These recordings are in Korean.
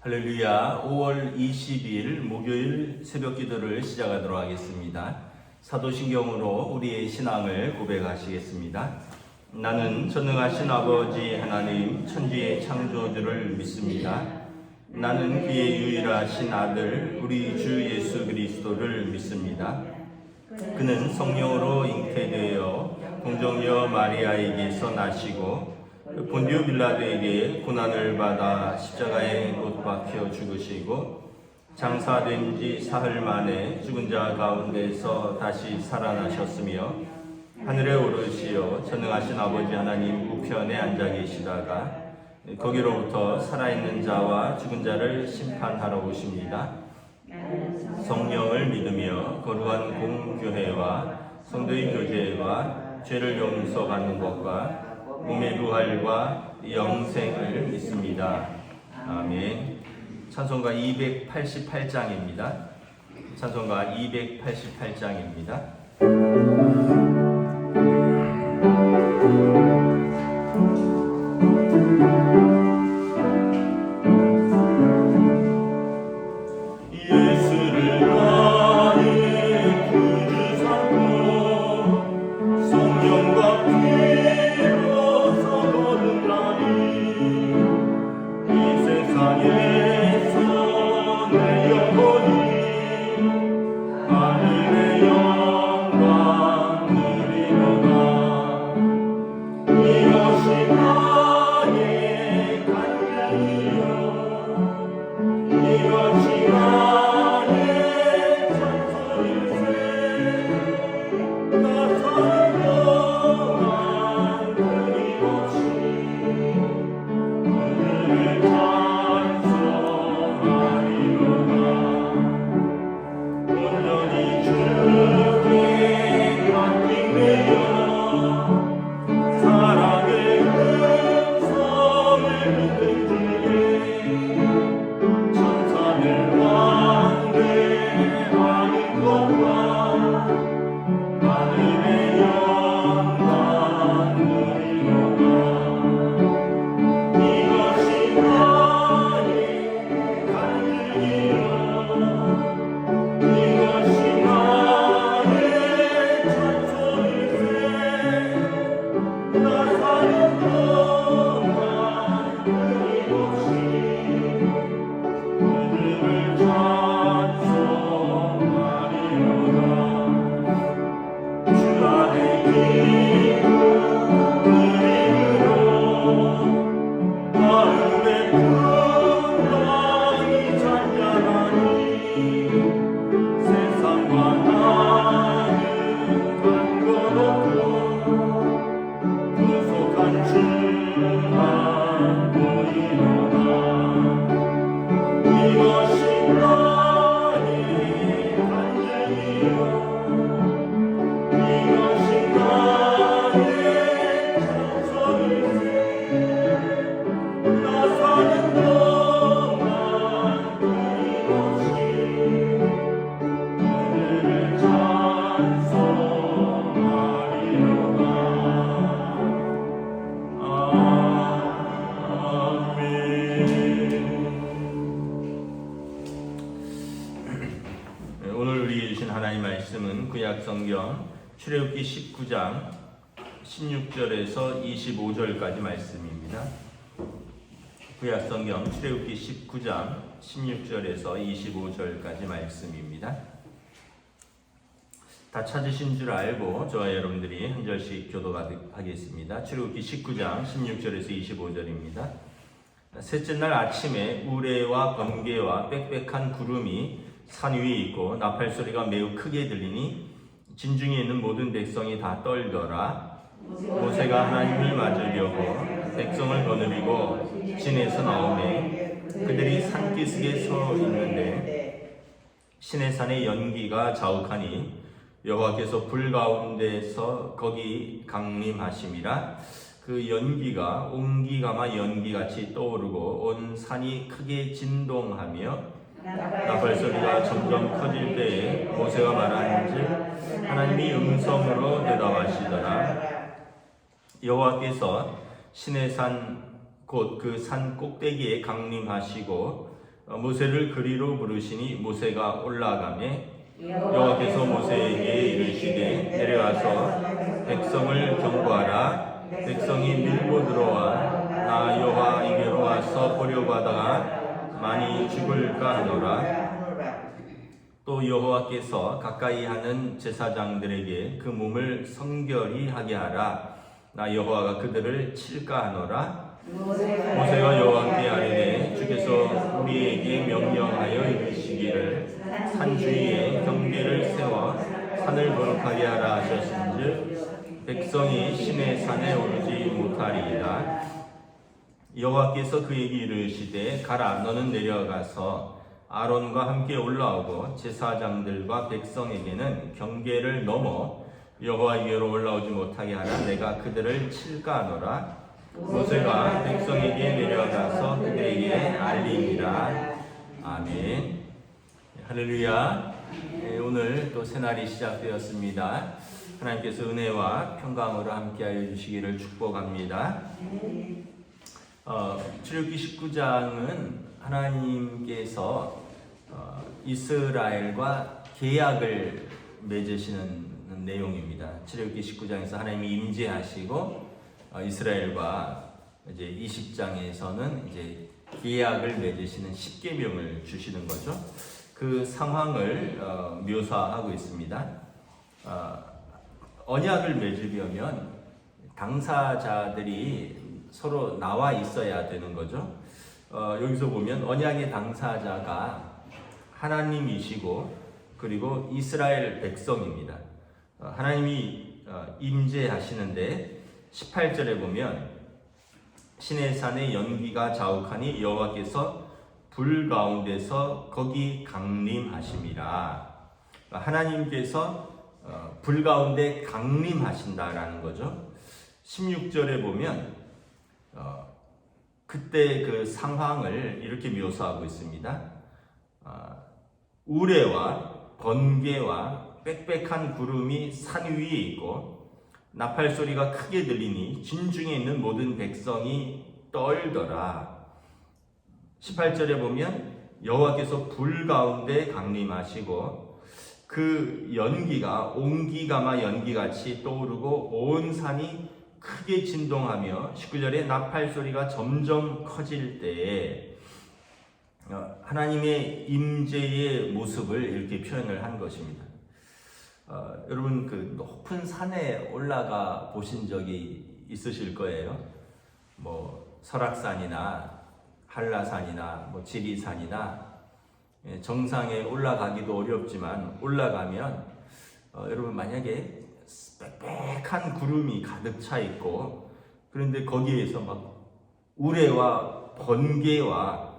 할렐루야. 5월 22일 목요일 새벽 기도를 시작하도록 하겠습니다. 사도신경으로 우리의 신앙을 고백하시겠습니다. 나는 전능하신 아버지 하나님 천지의 창조주를 믿습니다. 나는 그의 유일하신 아들 우리 주 예수 그리스도를 믿습니다. 그는 성령으로 잉태되어 동정녀 마리아에게서 나시고 본디오 빌라도에게 고난을 받아 십자가에 못 박혀 죽으시고 장사된 지 사흘 만에 죽은 자 가운데서 다시 살아나셨으며 하늘에 오르시어 전능하신 아버지 하나님 우편에 앉아 계시다가 거기로부터 살아있는 자와 죽은 자를 심판하러 오십니다. 성령을 믿으며 거룩한 공교회와 성도의 교제와 죄를 용서받는 것과 몸의 부활과 영생을 믿습니다. 아멘. 찬송가 288장입니다. 찬송가 288장입니다. 구약성경 출애굽기 19장 16절에서 25절까지 말씀입니다. 구약성경 출애굽기 19장 16절에서 25절까지 말씀입니다. 다 찾으신 줄 알고 저와 여러분들이 한 절씩 교독하겠습니다. 출애굽기 19장 16절에서 25절입니다. 셋째 날 아침에 우레와 번개와 빽빽한 구름이 산 위에 있고 나팔 소리가 매우 크게 들리니 진중에 있는 모든 백성이 다 떨더라. 모세가 하나님을 맞으려고 백성을 거느리고 진에서 나오매 그들이 산기슭에 서 있는데 시내산의 연기가 자욱하니 여호와께서 불 가운데서 거기 강림하심이라. 그 연기가 옹기가마 연기같이 떠오르고 온 산이 크게 진동하며 나팔 소리가 점점 커질 때에 모세가 말하는즉 하나님이 음성으로 대답하시더라. 여호와께서 시내산 곧 그 산 꼭대기에 강림하시고 모세를 그리로 부르시니 모세가 올라가매 여호와께서 모세에게 이르시되 내려가서 백성을 경고하라. 백성이 밀고 들어와 나 여호와에게로 와서 보려고 하다가 많이 죽을까 하노라. 또 여호와께서 가까이 하는 제사장들에게 그 몸을 성결히 하게 하라. 나 여호와가 그들을 칠까 하노라. 모세가 여호와께 아뢰되 주께서 우리에게 명령하여 이르시기를 산 주위에 경계를 세워 산을 거룩하게 하라 하셨은즉 백성이 시내 산에 오르지 못하리이다. 여호와께서 그에게 이르시되 가라. 너는 내려가서 아론과 함께 올라오고 제사장들과 백성에게는 경계를 넘어 여호와에게로 올라오지 못하게 하라. 내가 그들을 칠까 하노라. 모세가 백성에게 내려가서 그들에게 알리니라. 아멘. 할렐루야. 오늘 또 새날이 시작되었습니다. 하나님께서 은혜와 평강으로 함께하여 주시기를 축복합니다. 출애굽기 19장은 하나님께서 이스라엘과 계약을 맺으시는 내용입니다. 출애굽기 19장에서 하나님이 임재하시고 이스라엘과 이제 20장에서는 이제 계약을 맺으시는 십계명을 주시는 거죠. 그 상황을 묘사하고 있습니다. 언약을 맺으려면 당사자들이 서로 나와 있어야 되는 거죠. 여기서 보면 언약의 당사자가 하나님이시고 그리고 이스라엘 백성입니다. 하나님이 임재하시는데 18절에 보면 시내산의 연기가 자욱하니 여호와께서 불 가운데서 거기 강림하심이라. 하나님께서 불 가운데 강림하신다라는 거죠. 16절에 보면 그때 그 상황을 이렇게 묘사하고 있습니다. 우레와 번개와 빽빽한 구름이 산 위에 있고 나팔 소리가 크게 들리니 진중에 있는 모든 백성이 떨더라. 18절에 보면 여호와께서 불 가운데 강림하시고 그 연기가 옹기가마 연기같이 떠오르고 온 산이 크게 진동하며 19절에 나팔 소리가 점점 커질 때에 하나님의 임재의 모습을 이렇게 표현을 한 것입니다. 여러분 그 높은 산에 올라가 보신 적이 있으실 거예요. 뭐 설악산이나 한라산이나 뭐 지리산이나 정상에 올라가기도 어렵지만 올라가면 여러분 만약에 빽빽한 구름이 가득 차 있고 그런데 거기에서 막 우레와 번개와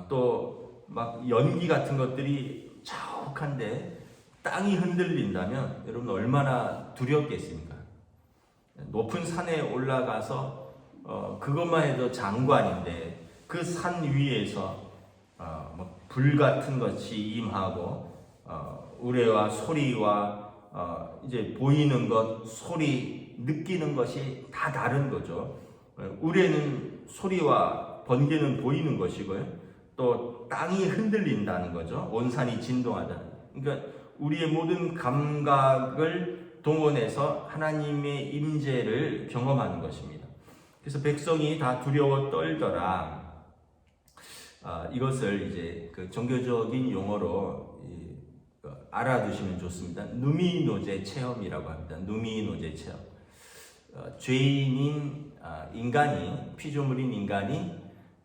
또 막 연기 같은 것들이 자욱한데 땅이 흔들린다면 여러분 얼마나 두렵겠습니까? 높은 산에 올라가서 그것만 해도 장관인데 그 산 위에서 불 같은 것이 임하고 우레와 소리와 이제 보이는 것, 소리, 느끼는 것이 다 다른 거죠. 우레는 소리와 번개는 보이는 것이고요. 또 땅이 흔들린다는 거죠. 온 산이 진동하다는. 그러니까 우리의 모든 감각을 동원해서 하나님의 임재를 경험하는 것입니다. 그래서 백성이 다 두려워 떨더라. 이것을 이제 그 종교적인 용어로 알아두시면 좋습니다. 누미노제 체험이라고 합니다. 누미노제 체험. 죄인인 인간이, 피조물인 인간이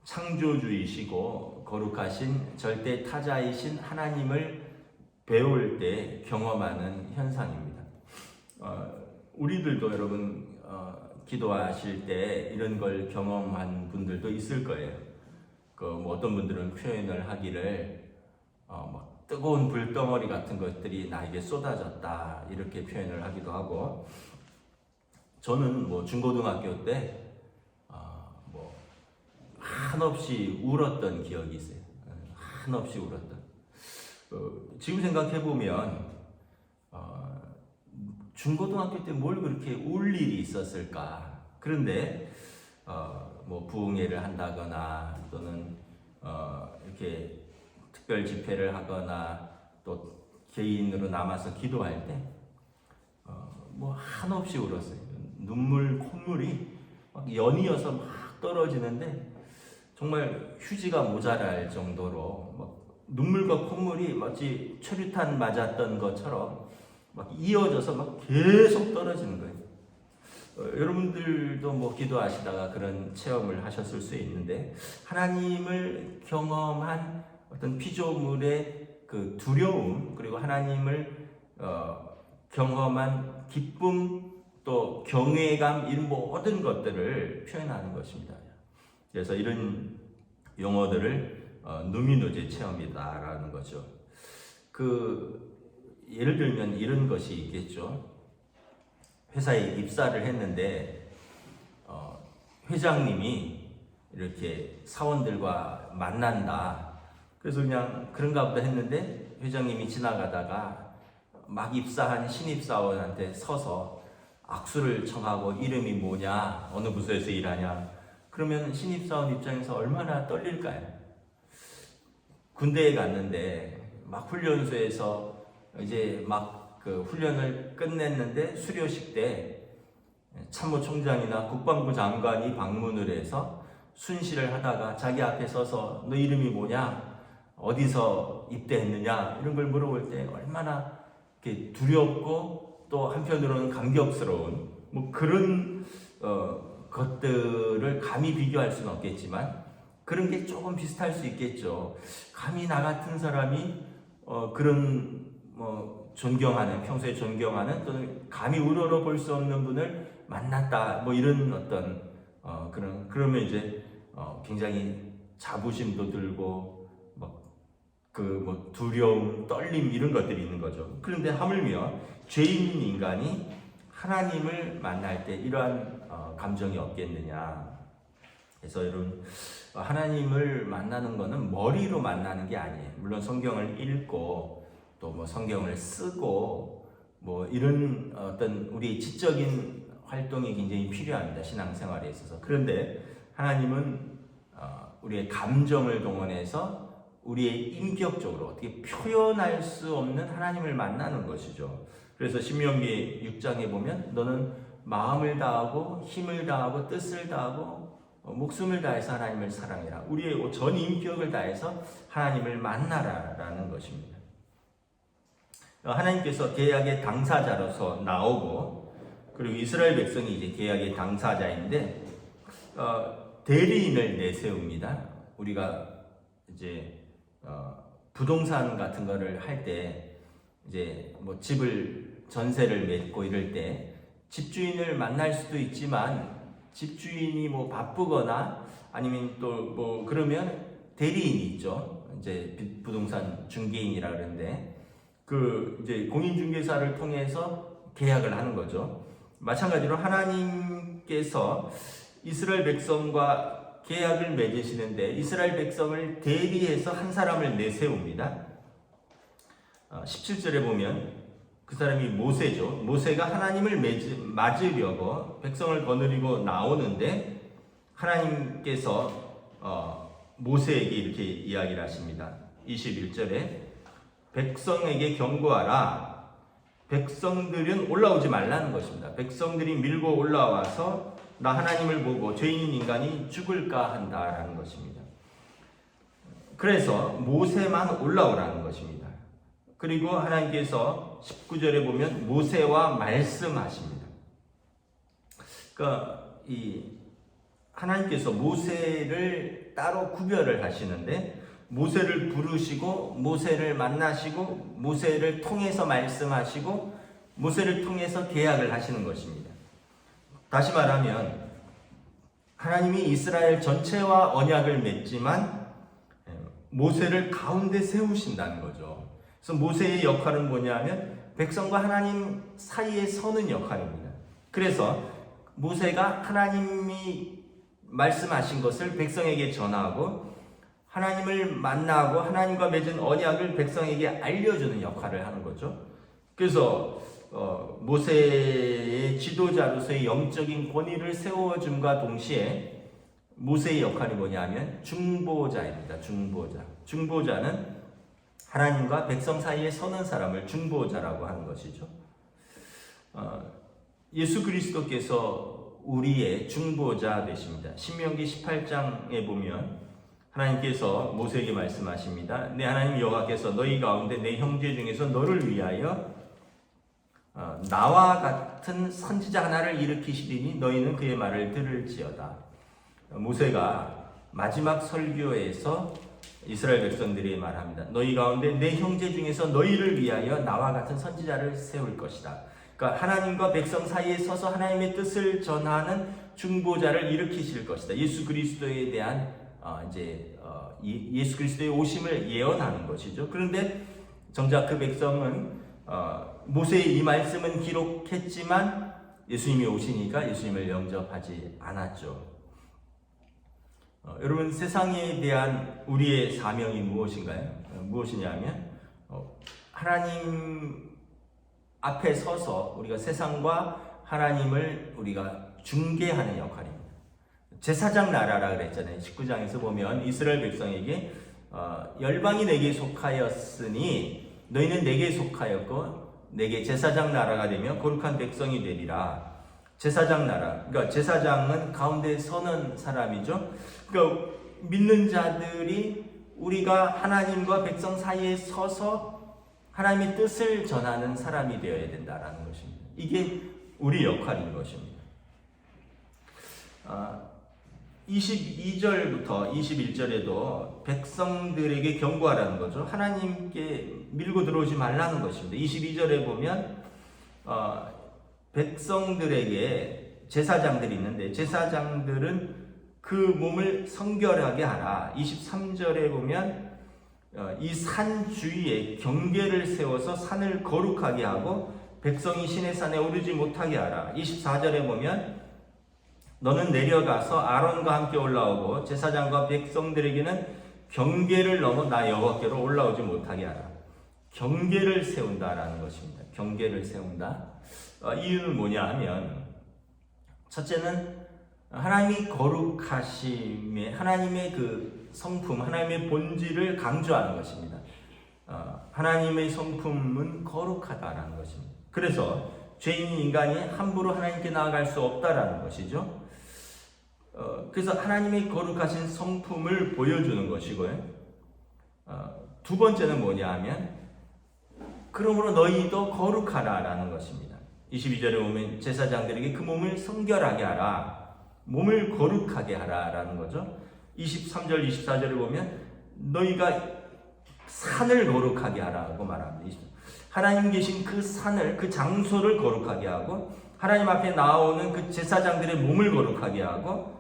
창조주이시고 거룩하신 절대 타자이신 하나님을 배울 때 경험하는 현상입니다. 우리들도 여러분 기도하실 때 이런 걸 경험한 분들도 있을 거예요. 뭐 어떤 분들은 표현을 하기를 막 뜨거운 불덩어리 같은 것들이 나에게 쏟아졌다 이렇게 표현을 하기도 하고, 저는 뭐 중고등학교 때 뭐 한없이 울었던 기억이 있어요. 한없이 울었던. 지금 생각해 보면 중고등학교 때 뭘 그렇게 울 일이 있었을까? 그런데 뭐 부흥회를 한다거나 또는 이렇게 특별 집회를 하거나 또 개인으로 남아서 기도할 때 뭐 한없이 울었어요. 콧물이 막 연이어서 막 떨어지는데 정말 휴지가 모자랄 정도로 막 눈물과 콧물이 마치 최루탄 맞았던 것처럼 막 이어져서 막 계속 떨어지는 거예요. 여러분들도 뭐 기도하시다가 그런 체험을 하셨을 수 있는데, 하나님을 경험한 어떤 피조물의 그 두려움, 그리고 하나님을 경험한 기쁨, 또 경외감, 이런 모든 것들을 표현하는 것입니다. 그래서 이런 용어들을 누미노제 체험이다라는 거죠. 예를 들면 이런 것이 있겠죠. 회사에 입사를 했는데 회장님이 이렇게 사원들과 만난다. 그래서 그냥 그런가 보다 했는데 회장님이 지나가다가 막 입사한 신입사원한테 서서 악수를 청하고 이름이 뭐냐, 어느 부서에서 일하냐. 그러면 신입사원 입장에서 얼마나 떨릴까요? 군대에 갔는데 막 훈련소에서 이제 막 그 훈련을 끝냈는데 수료식 때 참모총장이나 국방부 장관이 방문을 해서 순시를 하다가 자기 앞에 서서 너 이름이 뭐냐, 어디서 입대했느냐, 이런 걸 물어볼 때 얼마나 이렇게 두렵고 또 한편으로는 감격스러운 뭐 그런 것들을 감히 비교할 수는 없겠지만 그런 게 조금 비슷할 수 있겠죠. 감히 나 같은 사람이 그런 존경하는, 평소에 존경하는, 또는 감히 우러러 볼 수 없는 분을 만났다, 뭐 이런 어떤 그러면 이제 굉장히 자부심도 들고 뭐 두려움, 떨림, 이런 것들이 있는 거죠. 그런데 하물며 죄인인 인간이 하나님을 만날 때 이러한 감정이 없겠느냐. 그래서 여러분, 하나님을 만나는 것은 머리로 만나는 게 아니에요. 물론 성경을 읽고 또 뭐 성경을 쓰고 뭐 이런 어떤 우리 지적인 활동이 굉장히 필요합니다. 신앙생활에 있어서. 그런데 하나님은 우리의 감정을 동원해서 우리의 인격적으로 어떻게 표현할 수 없는 하나님을 만나는 것이죠. 그래서 신명기 6장에 보면 너는 마음을 다하고 힘을 다하고 뜻을 다하고 목숨을 다해서 하나님을 사랑해라. 우리의 전 인격을 다해서 하나님을 만나라라는 것입니다. 하나님께서 계약의 당사자로서 나오고, 그리고 이스라엘 백성이 이제 계약의 당사자인데 대리인을 내세웁니다. 우리가 이제 부동산 같은 거를 할 때 이제 뭐 집을 전세를 맺고 이럴 때 집주인을 만날 수도 있지만 집주인이 뭐 바쁘거나 아니면 또 뭐 그러면 대리인이 있죠. 이제 부동산 중개인이라 그러는데 이제 공인중개사를 통해서 계약을 하는 거죠. 마찬가지로 하나님께서 이스라엘 백성과 계약을 맺으시는데 이스라엘 백성을 대리해서 한 사람을 내세웁니다. 17절에 보면 그 사람이 모세죠. 모세가 하나님을 맞으려고 백성을 거느리고 나오는데 하나님께서 모세에게 이렇게 이야기를 하십니다. 21절에 백성에게 경고하라. 백성들은 올라오지 말라는 것입니다. 백성들이 밀고 올라와서 나 하나님을 보고 죄인인 인간이 죽을까 한다라는 것입니다. 그래서 모세만 올라오라는 것입니다. 그리고 하나님께서 19절에 보면 모세와 말씀하십니다. 그러니까 하나님께서 모세를 따로 구별을 하시는데 모세를 부르시고 모세를 만나시고 모세를 통해서 말씀하시고 모세를 통해서 계약을 하시는 것입니다. 다시 말하면 하나님이 이스라엘 전체와 언약을 맺지만 모세를 가운데 세우신다는 거죠. 그래서 모세의 역할은 뭐냐면 백성과 하나님 사이에 서는 역할입니다. 그래서 모세가 하나님이 말씀하신 것을 백성에게 전하고 하나님을 만나고 하나님과 맺은 언약을 백성에게 알려주는 역할을 하는 거죠. 그래서 모세의 지도자로서의 영적인 권위를 세워줌과 동시에 모세의 역할이 뭐냐면 중보자입니다. 중보자는 하나님과 백성 사이에 서는 사람을 중보자라고 하는 것이죠. 예수 그리스도께서 우리의 중보자 되십니다. 신명기 18장에 보면 하나님께서 모세에게 말씀하십니다. 내 하나님 여호와께서 너희 가운데 내 형제 중에서 너를 위하여 나와 같은 선지자 하나를 일으키시리니 너희는 그의 말을 들을지어다. 모세가 마지막 설교에서 이스라엘 백성들이 말합니다. 너희 가운데 내 형제 중에서 너희를 위하여 나와 같은 선지자를 세울 것이다. 그러니까 하나님과 백성 사이에 서서 하나님의 뜻을 전하는 중보자를 일으키실 것이다. 예수 그리스도에 대한 예수 그리스도의 오심을 예언하는 것이죠. 그런데 정작 그 백성은 모세의 이 말씀은 기록했지만 예수님이 오시니까 예수님을 영접하지 않았죠. 여러분, 세상에 대한 우리의 사명이 무엇인가요? 무엇이냐면 하나님 앞에 서서 우리가 세상과 하나님을 우리가 중개하는 역할입니다. 제사장 나라라 그랬잖아요. 19장에서 보면 이스라엘 백성에게 열방이 내게 속하였으니 너희는 내게 속하였고 내게 제사장 나라가 되며 거룩한 백성이 되리라. 제사장 나라, 그러니까 제사장은 가운데 서는 사람이죠. 그러니까 믿는 자들이 우리가 하나님과 백성 사이에 서서 하나님의 뜻을 전하는 사람이 되어야 된다라는 것입니다. 이게 우리 역할인 것입니다. 22절부터 21절에도 백성들에게 경고하라는 거죠. 하나님께 밀고 들어오지 말라는 것입니다. 22절에 보면 백성들에게 제사장들이 있는데 제사장들은 그 몸을 성결하게 하라. 23절에 보면 이 산 주위에 경계를 세워서 산을 거룩하게 하고 백성이 신의 산에 오르지 못하게 하라. 24절에 보면 너는 내려가서 아론과 함께 올라오고 제사장과 백성들에게는 경계를 넘어 나 여호와께로 올라오지 못하게 하라. 경계를 세운다라는 것입니다. 경계를 세운다. 이유는 뭐냐 하면 첫째는 하나님이 거룩하심에 하나님의 그 성품, 하나님의 본질을 강조하는 것입니다. 하나님의 성품은 거룩하다라는 것입니다. 그래서 죄인 인간이 함부로 하나님께 나아갈 수 없다라는 것이죠. 그래서 하나님의 거룩하신 성품을 보여주는 것이고요. 두 번째는 뭐냐 하면 그러므로 너희도 거룩하라라는 것입니다. 22절에 보면 제사장들에게 그 몸을 성결하게 하라. 몸을 거룩하게 하라라는 거죠. 23절, 24절에 보면 너희가 산을 거룩하게 하라고 말합니다. 하나님 계신 그 산을, 그 장소를 거룩하게 하고 하나님 앞에 나오는 그 제사장들의 몸을 거룩하게 하고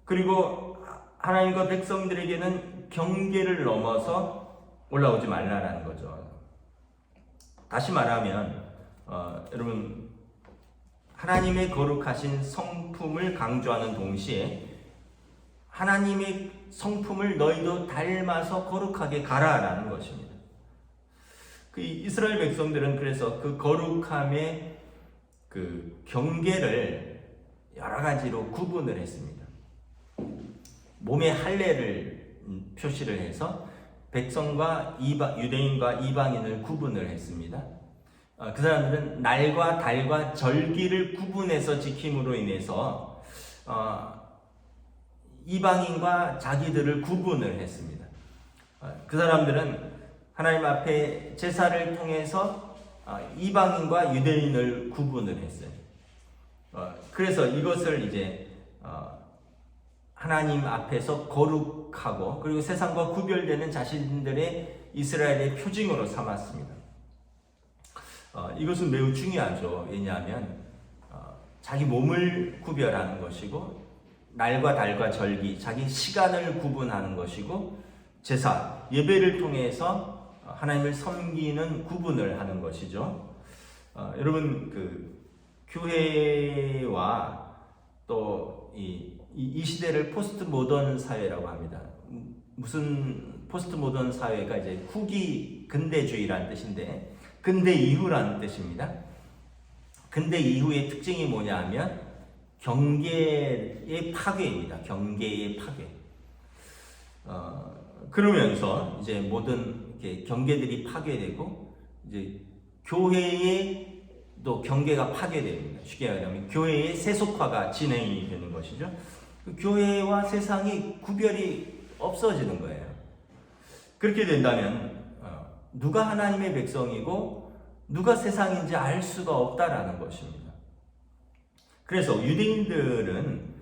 그리고 하나님과 백성들에게는 경계를 넘어서 올라오지 말라라는 거죠. 다시 말하면 여러분 하나님의 거룩하신 성품을 강조하는 동시에 하나님의 성품을 너희도 닮아서 거룩하게 가라라는 것입니다. 그 이스라엘 백성들은 그래서 그 거룩함의 그 경계를 여러 가지로 구분을 했습니다. 몸에 할례를 표시를 해서 백성과 유대인과 이방인을 구분을 했습니다. 그 사람들은 날과 달과 절기를 구분해서 지킴으로 인해서 이방인과 자기들을 구분을 했습니다. 그 사람들은 하나님 앞에 제사를 통해서 이방인과 유대인을 구분을 했어요. 그래서 이것을 이제 하나님 앞에서 거룩하고 그리고 세상과 구별되는 자신들의 이스라엘의 표징으로 삼았습니다. 이것은 매우 중요하죠. 왜냐하면 자기 몸을 구별하는 것이고 날과 달과 절기, 자기 시간을 구분하는 것이고 제사, 예배를 통해서 하나님을 섬기는 구분을 하는 것이죠. 여러분 그 교회와 또 이 시대를 포스트 모던 사회라고 합니다. 무슨 포스트 모던 사회가 이제 후기 근대주의라는 뜻인데 근대 이후라는 뜻입니다. 근대 이후의 특징이 뭐냐 하면 경계의 파괴입니다. 경계의 파괴. 그러면서 이제 모든 경계들이 파괴되고 이제 교회의 또 경계가 파괴됩니다. 쉽게 말하면 교회의 세속화가 진행이 되는 것이죠. 그 교회와 세상이 구별이 없어지는 거예요. 그렇게 된다면 누가 하나님의 백성이고 누가 세상인지 알 수가 없다라는 것입니다. 그래서 유대인들은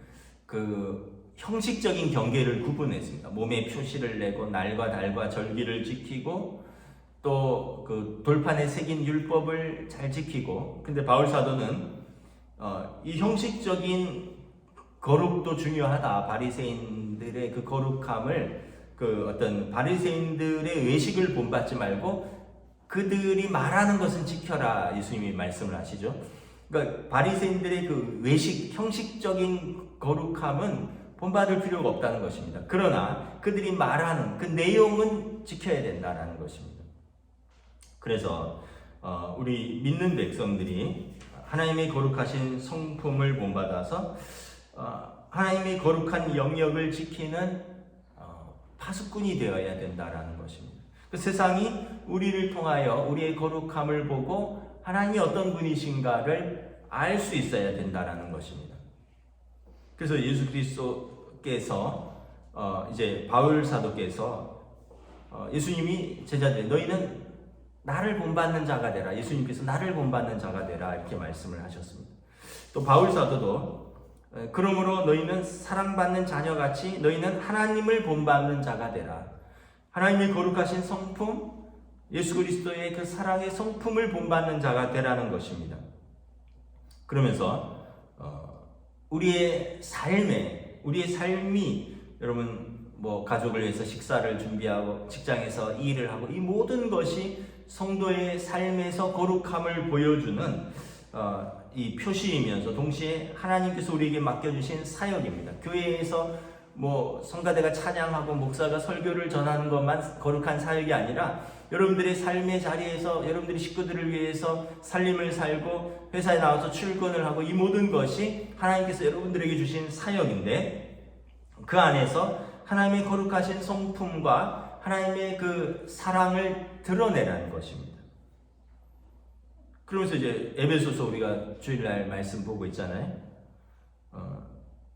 그 형식적인 경계를 구분했습니다. 몸에 표시를 내고 날과 달과 절기를 지키고 또 그 돌판에 새긴 율법을 잘 지키고, 근데 바울 사도는 이 형식적인 거룩도 중요하다. 바리새인들의 그 거룩함을 그 어떤 바리새인들의 외식을 본받지 말고 그들이 말하는 것은 지켜라. 예수님이 말씀을 하시죠. 그러니까 바리새인들의 그 외식 형식적인 거룩함은 본받을 필요가 없다는 것입니다. 그러나 그들이 말하는 그 내용은 지켜야 된다는 것입니다. 그래서 우리 믿는 백성들이 하나님의 거룩하신 성품을 본받아서 하나님의 거룩한 영역을 지키는 파수꾼이 되어야 된다라는 것입니다. 그 세상이 우리를 통하여 우리의 거룩함을 보고 하나님이 어떤 분이신가를 알 수 있어야 된다라는 것입니다. 그래서 예수 그리스도께서 이제 바울 사도께서 예수님이 제자들 너희는 나를 본받는 자가 되라. 예수님께서 나를 본받는 자가 되라 이렇게 말씀을 하셨습니다. 또 바울 사도도 그러므로 너희는 사랑받는 자녀같이 너희는 하나님을 본받는 자가 되라. 하나님의 거룩하신 성품, 예수 그리스도의 그 사랑의 성품을 본받는 자가 되라는 것입니다. 그러면서 우리의 삶이 여러분 뭐 가족을 위해서 식사를 준비하고 직장에서 일을 하고 이 모든 것이 성도의 삶에서 거룩함을 보여주는 이 표시이면서 동시에 하나님께서 우리에게 맡겨주신 사역입니다. 교회에서 뭐 성가대가 찬양하고 목사가 설교를 전하는 것만 거룩한 사역이 아니라 여러분들의 삶의 자리에서 여러분들의 식구들을 위해서 살림을 살고 회사에 나와서 출근을 하고 이 모든 것이 하나님께서 여러분들에게 주신 사역인데 그 안에서 하나님의 거룩하신 성품과 하나님의 그 사랑을 드러내라는 것입니다. 그러면서 이제 에베소서 우리가 주일날 말씀 보고 있잖아요.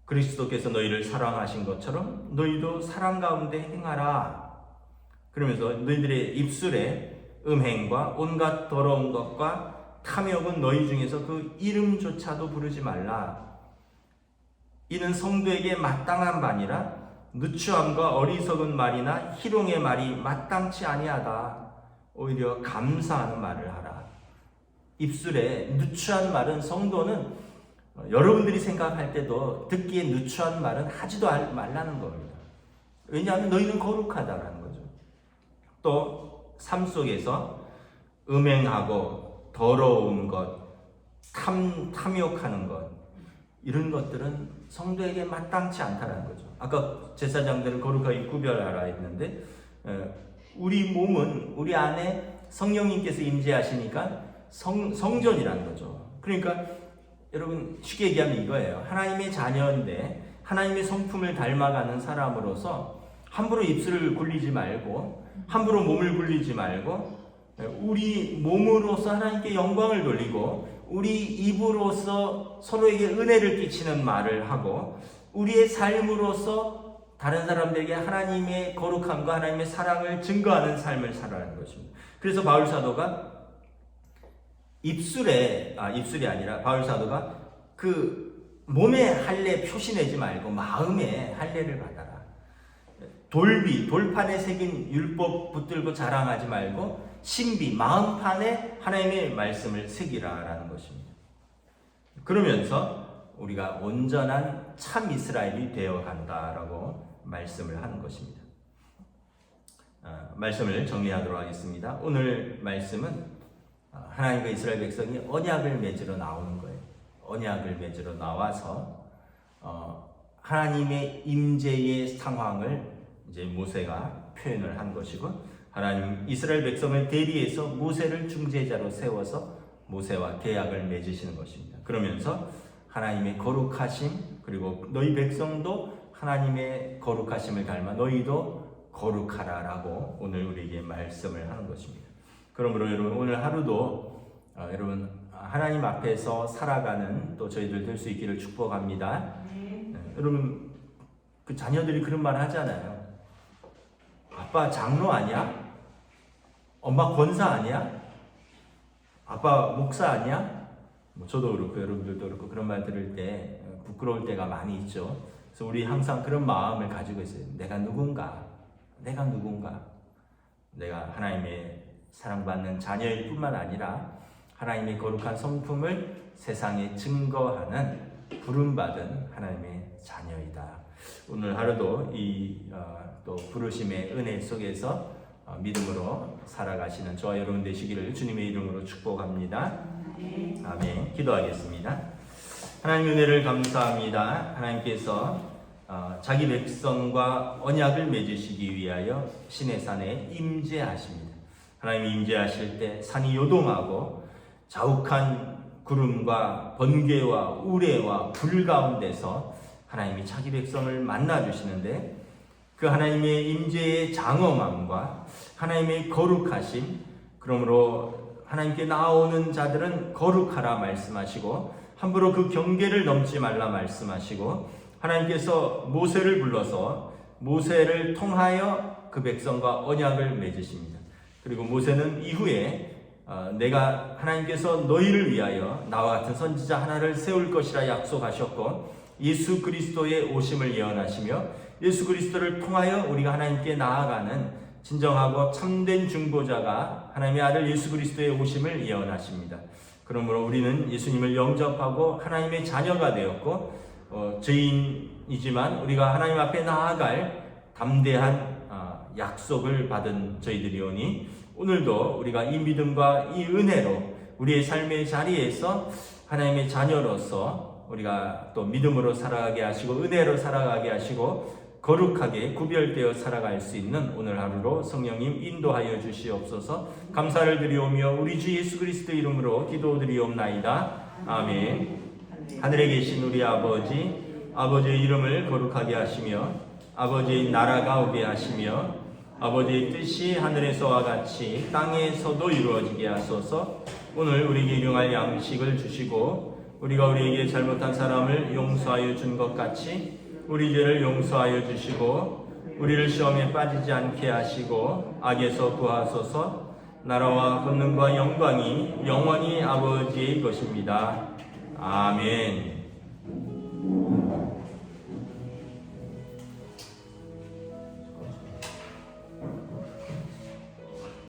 그리스도께서 너희를 사랑하신 것처럼 너희도 사랑 가운데 행하라. 그러면서 너희들의 입술에 음행과 온갖 더러운 것과 탐욕은 너희 중에서 그 이름조차도 부르지 말라. 이는 성도에게 마땅한 바니라. 누추함과 어리석은 말이나 희롱의 말이 마땅치 아니하다. 오히려 감사하는 말을 하라. 입술에 누추한 말은 성도는 여러분들이 생각할 때도 듣기에 누추한 말은 하지도 말라는 겁니다. 왜냐하면 너희는 거룩하다라는 거죠. 또 삶 속에서 음행하고 더러운 것, 탐욕하는 것 이런 것들은 성도에게 마땅치 않다는 거죠. 아까 제사장들을 거룩하게 구별하라 했는데 우리 몸은 우리 안에 성령님께서 임재하시니까 성전이라는 거죠. 그러니까 여러분 쉽게 얘기하면 이거예요. 하나님의 자녀인데 하나님의 성품을 닮아가는 사람으로서 함부로 입술을 굴리지 말고 함부로 몸을 굴리지 말고 우리 몸으로서 하나님께 영광을 돌리고 우리 입으로서 서로에게 은혜를 끼치는 말을 하고 우리의 삶으로서 다른 사람들에게 하나님의 거룩함과 하나님의 사랑을 증거하는 삶을 살아가는 것입니다. 그래서 바울 사도가 입술이 아니라 바울 사도가 그 몸에 할례 표시내지 말고 마음에 할례를 받아라. 돌판에 새긴 율법 붙들고 자랑하지 말고 신비, 마음판에 하나님의 말씀을 새기라라는 것입니다. 그러면서 우리가 온전한 참 이스라엘이 되어간다라고 말씀을 하는 것입니다. 말씀을 정리하도록 하겠습니다. 오늘 말씀은 하나님과 이스라엘 백성이 언약을 맺으러 나오는 거예요. 언약을 맺으러 나와서 하나님의 임재의 상황을 이제 모세가 표현을 한 것이고 하나님 이스라엘 백성을 대리해서 모세를 중재자로 세워서 모세와 계약을 맺으시는 것입니다. 그러면서 하나님의 거룩하심, 그리고 너희 백성도 하나님의 거룩하심을 닮아 너희도 거룩하라라고 오늘 우리에게 말씀을 하는 것입니다. 그러므로 여러분 오늘 하루도 여러분 하나님 앞에서 살아가는 또 저희들 될 수 있기를 축복합니다. 여러분 그 자녀들이 그런 말 하잖아요. 아빠 장로 아니야? 엄마 권사 아니야? 아빠 목사 아니야? 저도 그렇고 여러분들도 그렇고 그런 말 들을 때 부끄러울 때가 많이 있죠. 그래서 우리 항상 그런 마음을 가지고 있어요. 내가 누군가? 내가 하나님의 사랑받는 자녀일 뿐만 아니라 하나님의 거룩한 성품을 세상에 증거하는 부름받은 하나님의 자녀이다. 오늘 하루도 이 또 부르심의 은혜 속에서 믿음으로 살아가시는 저와 여러분 되시기를 주님의 이름으로 축복합니다. 아멘. 기도하겠습니다. 하나님 은혜를 감사합니다. 하나님께서 자기 백성과 언약을 맺으시기 위하여 시내산에 임재하십니다. 하나님이 임재하실 때 산이 요동하고 자욱한 구름과 번개와 우레와 불 가운데서 하나님이 자기 백성을 만나주시는데 그 하나님의 임재의 장엄함과 하나님의 거룩하심, 그러므로 하나님께 나오는 자들은 거룩하라 말씀하시고 함부로 그 경계를 넘지 말라 말씀하시고 하나님께서 모세를 불러서 모세를 통하여 그 백성과 언약을 맺으십니다. 그리고 모세는 이후에 내가 하나님께서 너희를 위하여 나와 같은 선지자 하나를 세울 것이라 약속하셨고 예수 그리스도의 오심을 예언하시며 예수 그리스도를 통하여 우리가 하나님께 나아가는 진정하고 참된 중보자가 하나님의 아들 예수 그리스도의 오심을 예언하십니다. 그러므로 우리는 예수님을 영접하고 하나님의 자녀가 되었고 죄인이지만 우리가 하나님 앞에 나아갈 담대한 약속을 받은 저희들이오니 오늘도 우리가 이 믿음과 이 은혜로 우리의 삶의 자리에서 하나님의 자녀로서 우리가 또 믿음으로 살아가게 하시고 은혜로 살아가게 하시고 거룩하게 구별되어 살아갈 수 있는 오늘 하루로 성령님 인도하여 주시옵소서. 감사를 드리오며 우리 주 예수 그리스도 이름으로 기도드리옵나이다. 아멘. 하늘에 계신 우리 아버지의 이름을 거룩하게 하시며 아버지의 나라가 오게 하시며 아버지의 뜻이 하늘에서와 같이 땅에서도 이루어지게 하소서. 오늘 우리에게 일용할 양식을 주시고 우리가 우리에게 잘못한 사람을 용서하여 준 것 같이 우리 죄를 용서하여 주시고 우리를 시험에 빠지지 않게 하시고 악에서 구하소서. 나라와 권능과 영광이 영원히 아버지의 것입니다. 아멘.